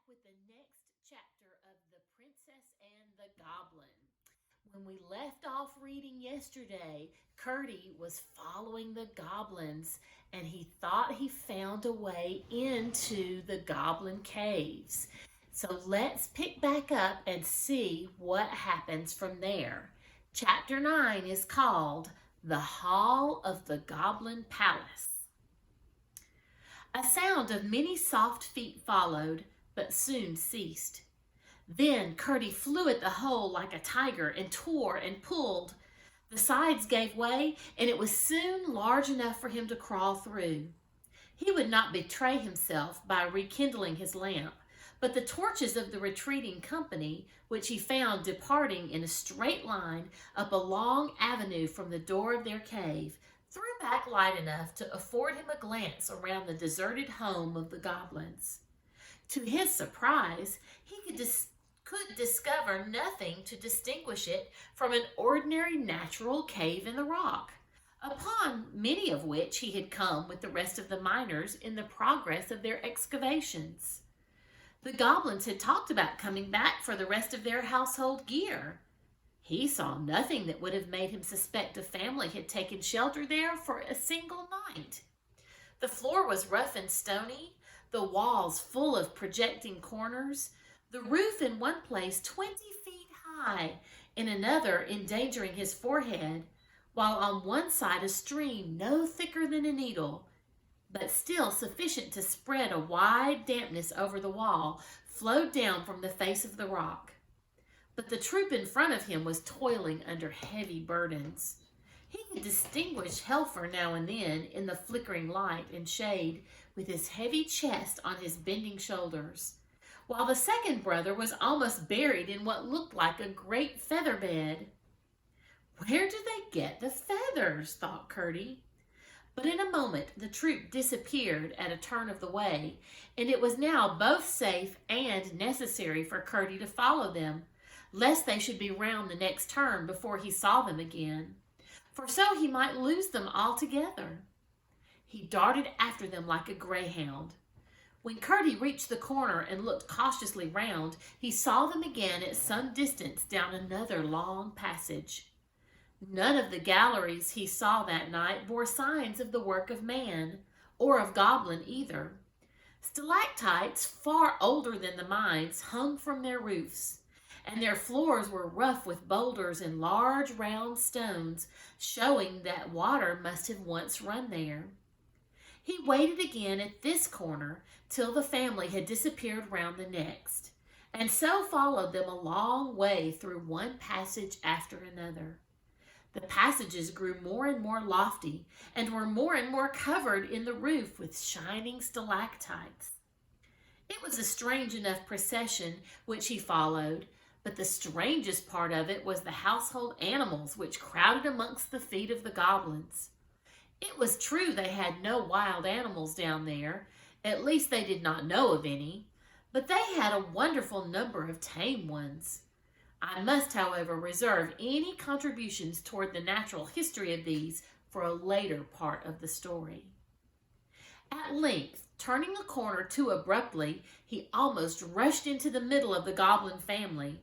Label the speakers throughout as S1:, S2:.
S1: with the next chapter of The Princess and the Goblin. When we left off reading yesterday, Curdie was following the goblins and he thought he found a way into the goblin caves. So let's pick back up and see what happens from there. Chapter 9 is called The Hall of the Goblin Palace. A sound of many soft feet followed, but soon ceased. Then Curdie flew at the hole like a tiger and tore and pulled. The sides gave way, and it was soon large enough for him to crawl through. He would not betray himself by rekindling his lamp, but the torches of the retreating company, which he found departing in a straight line up a long avenue from the door of their cave, threw back light enough to afford him a glance around the deserted home of the goblins. To his surprise, he could discover nothing to distinguish it from an ordinary natural cave in the rock, upon many of which he had come with the rest of the miners in the progress of their excavations. The goblins had talked about coming back for the rest of their household gear. He saw nothing that would have made him suspect a family had taken shelter there for a single night. The floor was rough and stony, the walls full of projecting corners, the roof in one place 20 feet high, in another endangering his forehead, while on one side a stream no thicker than a needle, but still sufficient to spread a wide dampness over the wall, flowed down from the face of the rock. But the troop in front of him was toiling under heavy burdens. He could distinguish Helfer now and then in the flickering light and shade, with his heavy chest on his bending shoulders, while the second brother was almost buried in what looked like a great feather bed. Where do they get the feathers? Thought Curdie. But in a moment the troop disappeared at a turn of the way, and it was now both safe and necessary for Curdie to follow them, lest they should be round the next turn before he saw them again, for so he might lose them altogether. He darted after them like a greyhound. When Curdie reached the corner and looked cautiously round, he saw them again at some distance down another long passage. None of the galleries he saw that night bore signs of the work of man, or of goblin either. Stalactites far older than the mines hung from their roofs, and their floors were rough with boulders and large round stones, showing that water must have once run there. He waited again at this corner till the family had disappeared round the next, and so followed them a long way through one passage after another. The passages grew more and more lofty, and were more and more covered in the roof with shining stalactites. It was a strange enough procession which he followed, but the strangest part of it was the household animals which crowded amongst the feet of the goblins. It was true they had no wild animals down there, at least they did not know of any, but they had a wonderful number of tame ones. I must, however, reserve any contributions toward the natural history of these for a later part of the story. At length, turning a corner too abruptly, he almost rushed into the middle of the goblin family,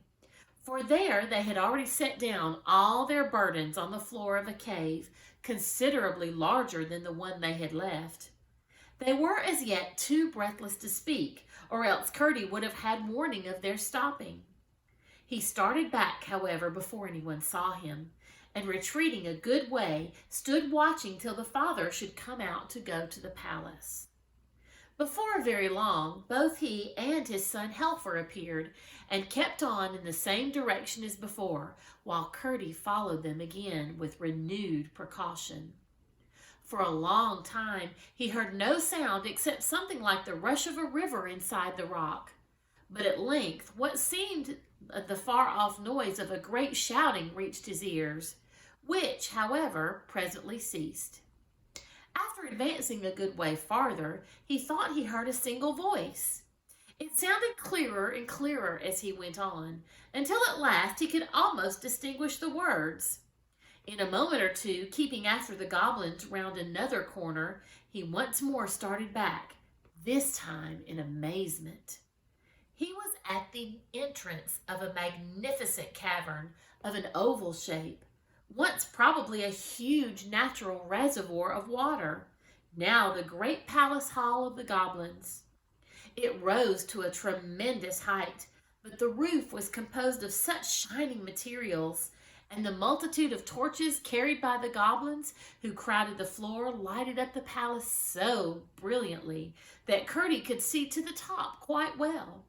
S1: for there they had already set down all their burdens on the floor of a cave, considerably larger than the one they had left. They were as yet too breathless to speak, or else Curdie would have had warning of their stopping. He started back, however, before anyone saw him, and retreating a good way, stood watching till the father should come out to go to the palace. Before very long, both he and his son Helfer appeared, and kept on in the same direction as before, while Curdie followed them again with renewed precaution. For a long time he heard no sound except something like the rush of a river inside the rock, but at length what seemed the far-off noise of a great shouting reached his ears, which, however, presently ceased. After advancing a good way farther, he thought he heard a single voice. It sounded clearer and clearer as he went on, until at last he could almost distinguish the words. In a moment or two, keeping after the goblins round another corner, he once more started back, this time in amazement. He was at the entrance of a magnificent cavern of an oval shape, once probably a huge natural reservoir of water, now the great palace hall of the goblins. It rose to a tremendous height, but the roof was composed of such shining materials, and the multitude of torches carried by the goblins who crowded the floor lighted up the palace so brilliantly that Curdie could see to the top quite well.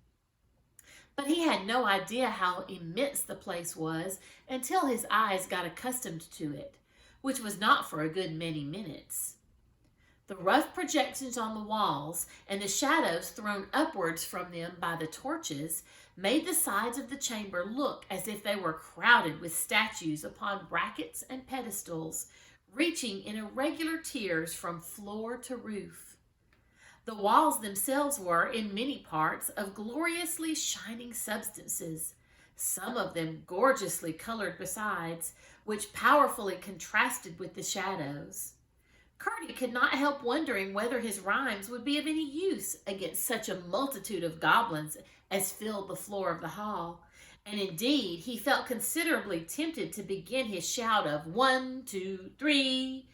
S1: But he had no idea how immense the place was until his eyes got accustomed to it, which was not for a good many minutes. The rough projections on the walls and the shadows thrown upwards from them by the torches made the sides of the chamber look as if they were crowded with statues upon brackets and pedestals, reaching in irregular tiers from floor to roof. The walls themselves were, in many parts, of gloriously shining substances, some of them gorgeously colored besides, which powerfully contrasted with the shadows. Curdie could not help wondering whether his rhymes would be of any use against such a multitude of goblins as filled the floor of the hall, and indeed he felt considerably tempted to begin his shout of 1, 2, 3,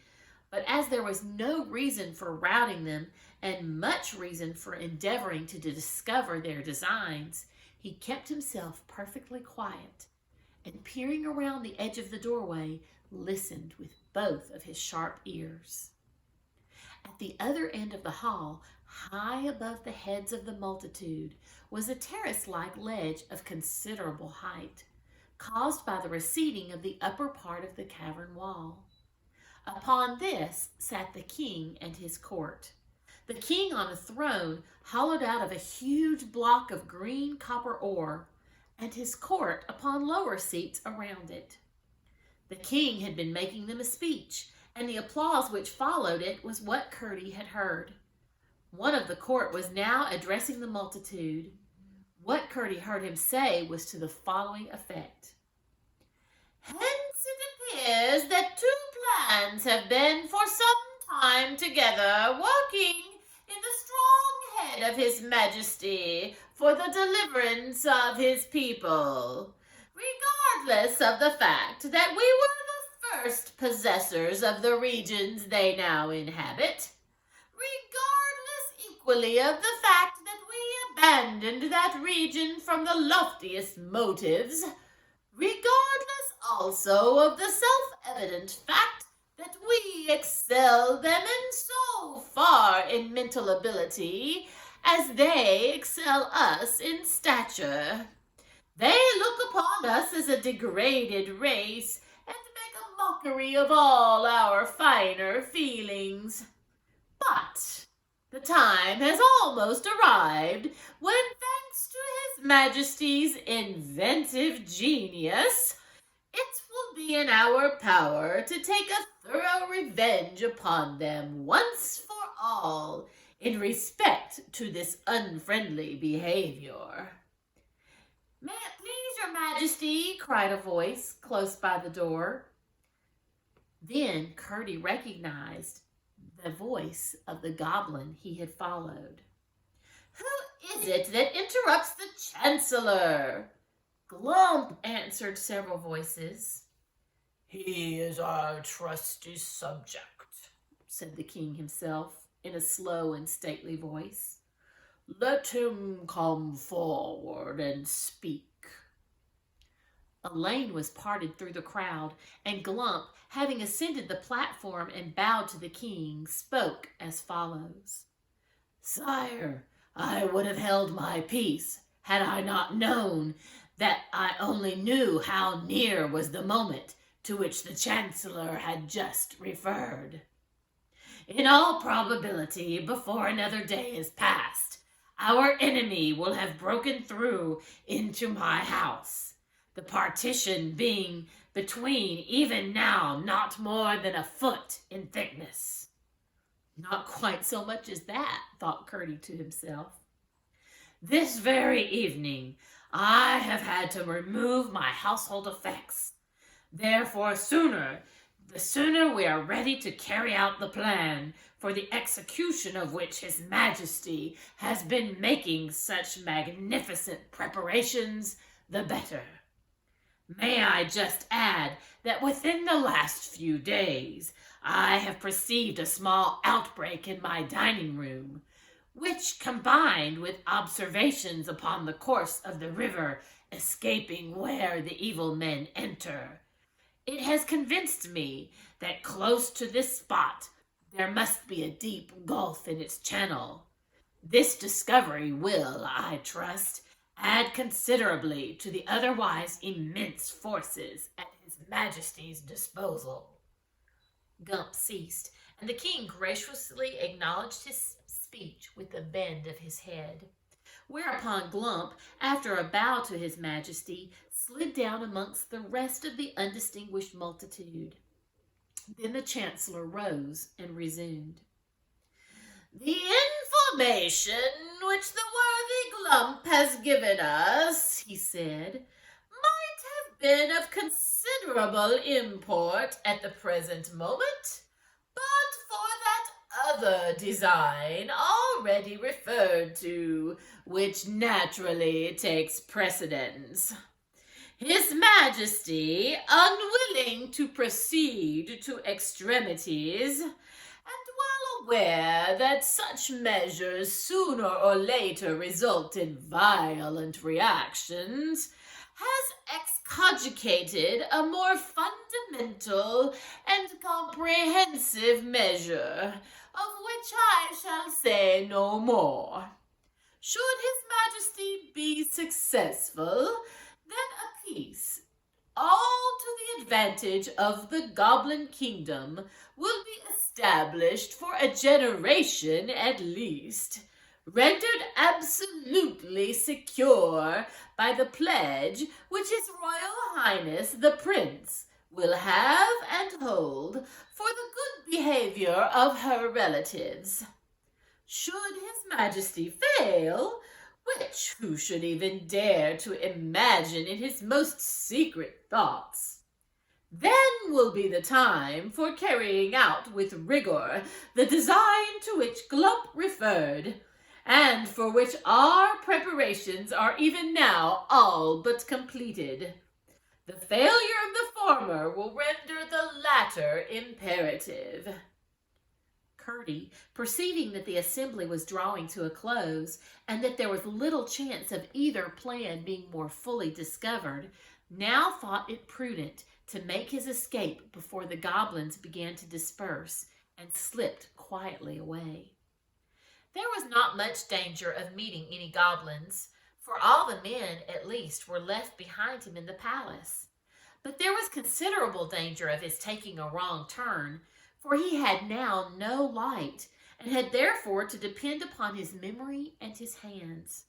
S1: but as there was no reason for routing them, and much reason for endeavoring to discover their designs, he kept himself perfectly quiet, and peering around the edge of the doorway, listened with both of his sharp ears. At the other end of the hall, high above the heads of the multitude, was a terrace-like ledge of considerable height, caused by the receding of the upper part of the cavern wall. Upon this sat the king and his court. The king on a throne hollowed out of a huge block of green copper ore, and his court upon lower seats around it. The king had been making them a speech, and the applause which followed it was what Curdie had heard. One of the court was now addressing the multitude. What Curdie heard him say was to the following effect. Hence it appears that two plans have been for some time together working in the strong head of his majesty for the deliverance of his people, regardless of the fact that we were the first possessors of the regions they now inhabit, regardless equally of the fact that we abandoned that region from the loftiest motives, regardless also of the self-evident fact that we excel them in so far in mental ability as they excel us in stature. They look upon us as a degraded race and make a mockery of all our finer feelings. But the time has almost arrived when, thanks to His Majesty's inventive genius, it will be in our power to take a thorough revenge upon them once for all in respect to this unfriendly behavior. May it please your majesty, cried a voice close by the door. Then Curdie recognized the voice of the goblin he had followed. Who is it that interrupts the Chancellor? Glump, answered several voices.
S2: He is our trusty subject,
S1: said the king himself in a slow and stately voice.
S2: Let him come forward and speak.
S1: A lane was parted through the crowd, and Glump, having ascended the platform and bowed to the king, spoke as follows.
S2: Sire, I would have held my peace had I not known that I only knew how near was the moment to which the Chancellor had just referred. In all probability, before another day is past, our enemy will have broken through into my house, the partition being between even now not more than a foot in thickness.
S1: Not quite so much as that, thought Curdie to himself.
S2: This very evening I have had to remove my household effects. Therefore, the sooner we are ready to carry out the plan for the execution of which his majesty has been making such magnificent preparations, the better. May I just add that within the last few days I have perceived a small outbreak in my dining room, which, combined with observations upon the course of the river escaping where the evil men enter, it has convinced me that close to this spot there must be a deep gulf in its channel. This discovery will, I trust, add considerably to the otherwise immense forces at his majesty's disposal."
S1: Gump ceased, and the king graciously acknowledged his speech with a bend of his head. Whereupon Glump, after a bow to his majesty, slid down amongst the rest of the undistinguished multitude. Then the chancellor rose and resumed.
S2: "The information which the worthy Glump has given us," he said, "might have been of considerable import at the present moment, but for that other design already referred to, which naturally takes precedence. His Majesty, unwilling to proceed to extremities, and well aware that such measures sooner or later result in violent reactions, has excogitated a more fundamental and comprehensive measure, of which I shall say no more. Should His Majesty be successful, then a peace, all to the advantage of the Goblin Kingdom, will be established for a generation at least, rendered absolutely secure by the pledge which His Royal Highness the Prince will have and hold for the good behavior of her relatives. Should His Majesty fail, which who should even dare to imagine in his most secret thoughts, then will be the time for carrying out with rigor the design to which Glump referred, and for which our preparations are even now all but completed. The failure of the former will render the latter imperative."
S1: Curdie, perceiving that the assembly was drawing to a close, and that there was little chance of either plan being more fully discovered, now thought it prudent to make his escape before the goblins began to disperse, and slipped quietly away. There was not much danger of meeting any goblins, for all the men, at least, were left behind him in the palace. But there was considerable danger of his taking a wrong turn, for he had now no light, and had therefore to depend upon his memory and his hands.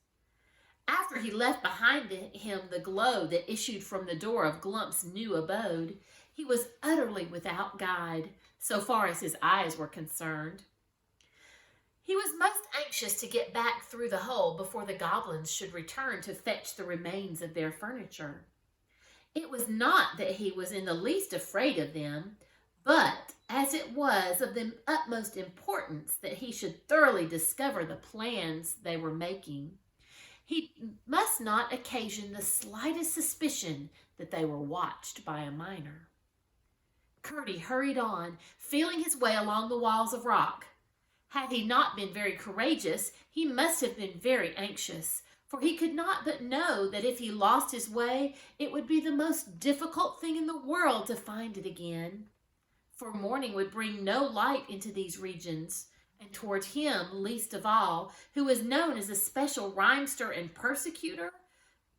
S1: After he left behind him the glow that issued from the door of Glump's new abode, he was utterly without guide, so far as his eyes were concerned. He was most anxious to get back through the hole before the goblins should return to fetch the remains of their furniture. It was not that he was in the least afraid of them, but as it was of the utmost importance that he should thoroughly discover the plans they were making, he must not occasion the slightest suspicion that they were watched by a miner. Curdie hurried on, feeling his way along the walls of rock. Had he not been very courageous, he must have been very anxious, for he could not but know that if he lost his way, it would be the most difficult thing in the world to find it again. For morning would bring no light into these regions, and toward him, least of all, who was known as a special rhymester and persecutor,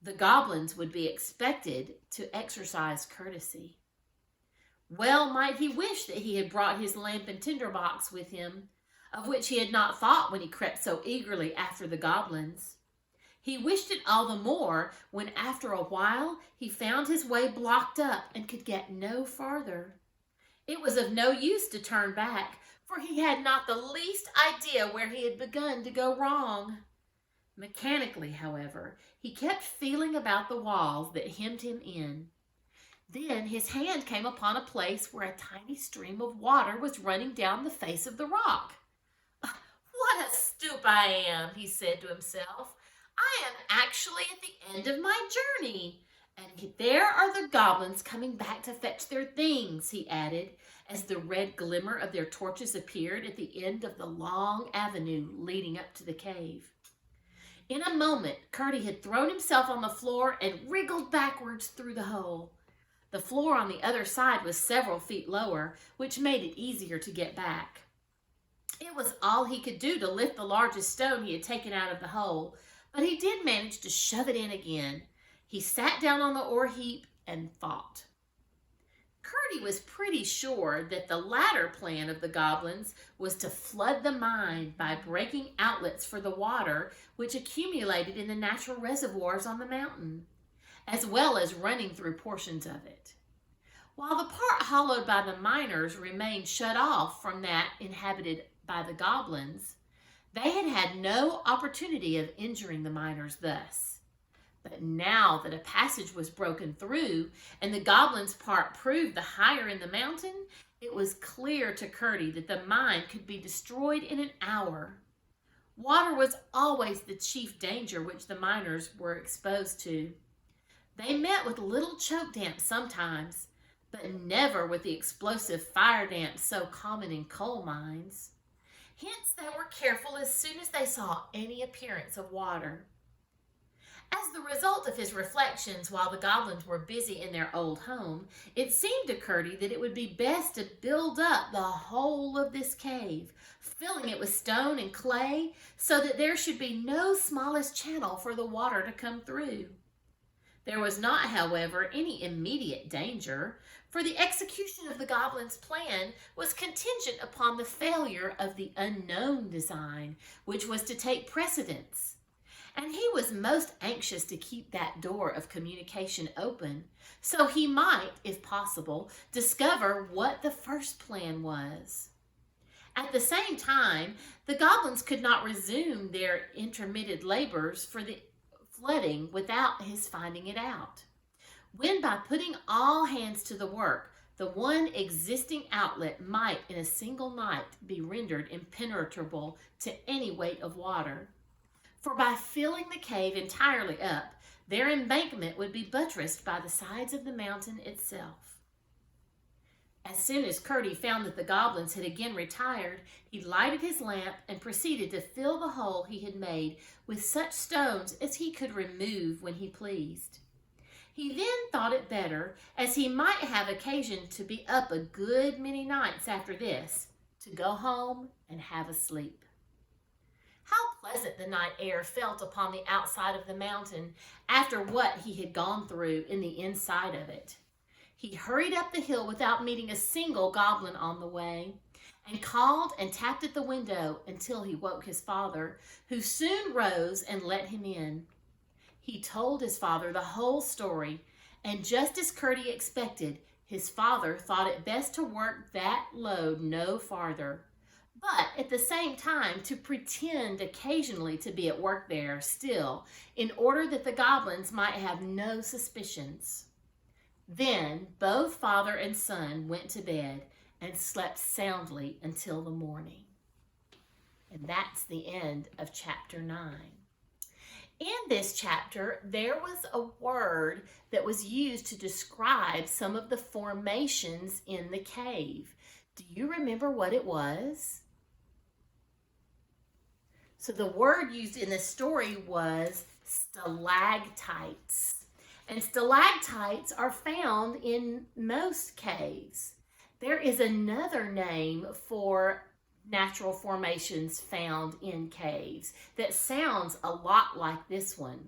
S1: the goblins would be expected to exercise courtesy. Well might he wish that he had brought his lamp and tinderbox with him, of which he had not thought when he crept so eagerly after the goblins. He wished it all the more when, after a while, he found his way blocked up and could get no farther. It was of no use to turn back, for he had not the least idea where he had begun to go wrong. Mechanically, however, he kept feeling about the walls that hemmed him in. Then his hand came upon a place where a tiny stream of water was running down the face of the rock. "What a stoop I am," he said to himself. "I am actually at the end of my journey. And there are the goblins coming back to fetch their things," he added, as the red glimmer of their torches appeared at the end of the long avenue leading up to the cave. In a moment, Curdie had thrown himself on the floor and wriggled backwards through the hole. The floor on the other side was several feet lower, which made it easier to get back. It was all he could do to lift the largest stone he had taken out of the hole, but he did manage to shove it in again. He sat down on the ore heap and thought. Curdie was pretty sure that the latter plan of the goblins was to flood the mine by breaking outlets for the water which accumulated in the natural reservoirs on the mountain, as well as running through portions of it. While the part hollowed by the miners remained shut off from that inhabited by the goblins, they had had no opportunity of injuring the miners thus. But now that a passage was broken through and the goblins' part proved the higher in the mountain, it was clear to Curdie that the mine could be destroyed in an hour. Water was always the chief danger which the miners were exposed to. They met with little choke damp sometimes, but never with the explosive fire damp so common in coal mines. Hence they were careful as soon as they saw any appearance of water. As the result of his reflections while the goblins were busy in their old home, it seemed to Curdie that it would be best to build up the whole of this cave, filling it with stone and clay, so that there should be no smallest channel for the water to come through. There was not, however, any immediate danger, for the execution of the goblins' plan was contingent upon the failure of the unknown design, which was to take precedence. And he was most anxious to keep that door of communication open, so he might, if possible, discover what the first plan was. At the same time, the goblins could not resume their intermitted labors for the flooding without his finding it out. When by putting all hands to the work, the one existing outlet might in a single night be rendered impenetrable to any weight of water. For by filling the cave entirely up, their embankment would be buttressed by the sides of the mountain itself. As soon as Curdie found that the goblins had again retired, he lighted his lamp and proceeded to fill the hole he had made with such stones as he could remove when he pleased. He then thought it better, as he might have occasion to be up a good many nights after this, to go home and have a sleep. How pleasant the night air felt upon the outside of the mountain after what he had gone through in the inside of it. He hurried up the hill without meeting a single goblin on the way, and called and tapped at the window until he woke his father, who soon rose and let him in. He told his father the whole story, and just as Curdie expected, his father thought it best to work that load no farther, but at the same time to pretend occasionally to be at work there still, in order that the goblins might have no suspicions. Then both father and son went to bed and slept soundly until the morning. And that's the end of chapter 9. In this chapter, there was a word that was used to describe some of the formations in the cave. Do you remember what it was? So the word used in this story was stalactites. And stalactites are found in most caves. There is another name for natural formations found in caves that sounds a lot like this one.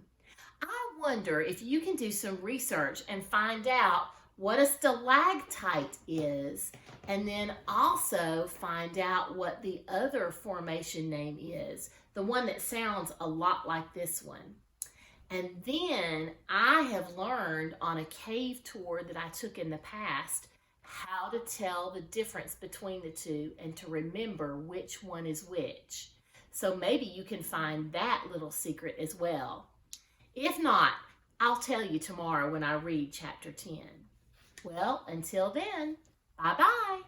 S1: I wonder if you can do some research and find out what a stalactite is, and then also find out what the other formation name is, the one that sounds a lot like this one. And then I have learned on a cave tour that I took in the past how to tell the difference between the two and to remember which one is which. So maybe you can find that little secret as well. If not, I'll tell you tomorrow when I read chapter 10. Well, until then, bye-bye.